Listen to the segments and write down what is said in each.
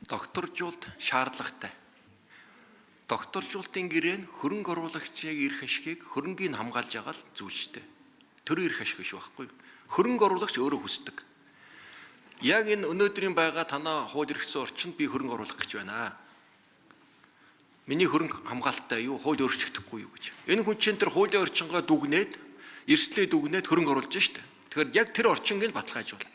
Докторжуулт шаардлагатай. Докторжуултын гэрээ нь хөрөнгө оруулагчийн эрх ашгийг хөрөнгийг хамгаалж байгаа л зүйл шүү дээ. Тэр эрх ашиг биш байхгүй юу? Хөрөнгө оруулагч өөрөө хүсдэг. Яг энэ өнөөдрийн байгаа танаа хууль эрхцэн орчинд би хөрөнгө оруулах гэж байна. Миний хөрөнгө хамгаалалттай юу, хууль өөрчлөгдөхгүй юу гэж. Энэ хүн чинь тэр хуулийн орчингоо дүгнээд, эрсдлээ дүгнээд хөрөнгө оруулж штэ. Тэгэхээр яг тэр орчиныг л баталгаажуулна.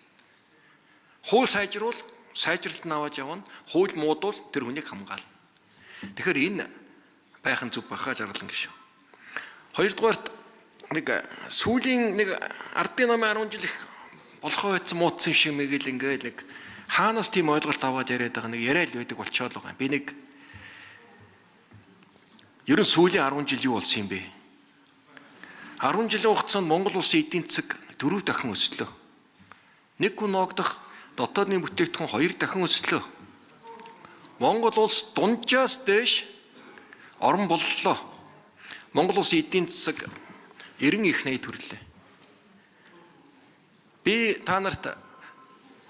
Хууль сайжруул, сайжралт нь аваад явна, хууль муудвал тэр хүнийг хамгаална. Тэгэхээр энэ байхын зүг баха жаргалан гişүү. Хоёрдугаарт нэг сүүлийн нэг ардын намын 10 жил их болохоо байсан муудсан шиг мэгэл ингээд нэг хаанаас тийм ойлголт аваад яриад байгаа нэг яриа л байдаг болчоод байгаа. Би нэг ерөн сүүлийн 10 жил юу болсон юм бэ? 10 жилийн хугацаанд Монгол улсын эдийн засаг 4 дахин өслөө. Нэг хүн ногдох дотоодны бүтээгдэхүүн 2 дахин өслөө. Монгол улс дунджаас дээш орон боллоо. Монгол улсын эдийн засаг 90 их найд хүрлээ. Би та нарт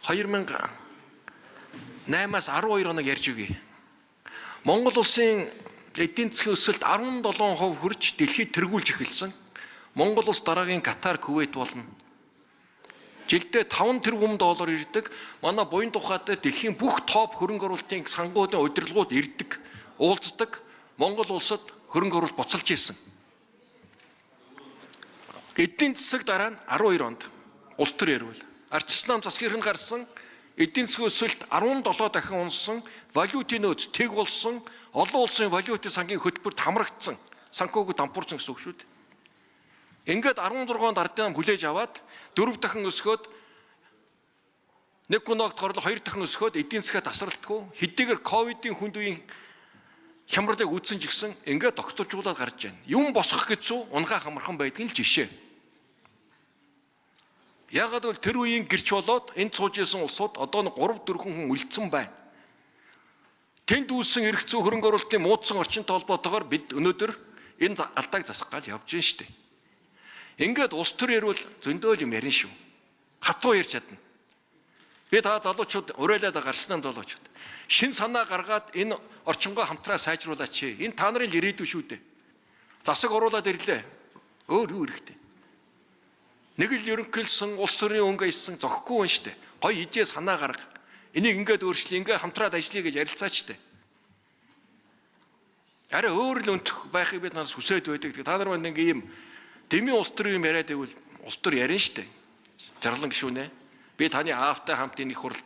2008-аас 12 хоног ярьж өгье. Монгол улсын эдийн засгийн өсөлт 17% хүрч дэлхийд тэргүүлж эхэлсэн. Монгол улс дараагийн Катар, Кувейт болно. Жилдээ 5 тэрбум доллар ирдэг. Манай буян тухайд дэлхийн бүх топ хөрөнгө оруулалтын сангуудын удирдлагууд ирдэг, уулздаг. Монгол улсад хөрөнгө оруулалт буцалж ирсэн. Эдийн засаг дараа нь 12 онд улс төр ярил. Ардчилсан нам засгийнх нь гарсан. Эдийн засгийн өсөлт 17 дахин унсан, валютын нөөц тэг болсон, олон улсын валютын сангийн хөтөлбөрт хамрагдсан, санхүүг дампуурсан гэсэн үг шүү дээ. Ингээд 16 онд ардын нам хүлээж аваад 4 дахин өсгөөд нэг гуногт горлоо 2 дахин өсгөөд эдийн засгаа тасралтгүй хэдийгээр ковидын хүнд үеийн хямралыг үүссэн ч гэсэн ингээд докторжуулаад гарч байна. Юм босгох гэсэн унгаа хамархан байдгийн л жишээ. Яагаад гэвэл тэр үеийн гэрч болоод энд сууж исэн улсууд одоо 3-4 хүн үлдсэн байна. Тэнд үүссэн эрх зүй хөрөнгө оруулалтын муудсан орчинтой холбоотойгоор бид өнөөдөр энэ алдааг засах гал явж байна шүү дээ. Ингээд улс төр ярил зөндөөл юм ярина шүү. Хатуу ярьж чадна. Би та залуучууд уриалаад гарсан залуучууд. Шин санаа гаргаад энэ орчингоо хамтраа сайжруулаач. Энэ та нарын ирээдүй шүү дээ. Засаг оруулаад ирлээ. Өөр юу хэрэгтэй? Нэг л ерөнхийлсөн улс төрийн өнгө ийсэн зохихгүй байна шүү дээ. Гой ижээ санаа гарга. Энийг ингээд өөрчлөе, ингээд хамтраад ажиллая гэж ярилцаач дээ. Арай өөр л өнцөх байхыг бид нараас хүсээд байдаг. Та нар манд нэг юм дэмий улс төрийн юм яриад байвал улс төр ярина шүү дээ. Жаргалан гişүү нэ. Би таны аавтай хамт энэ их хуралд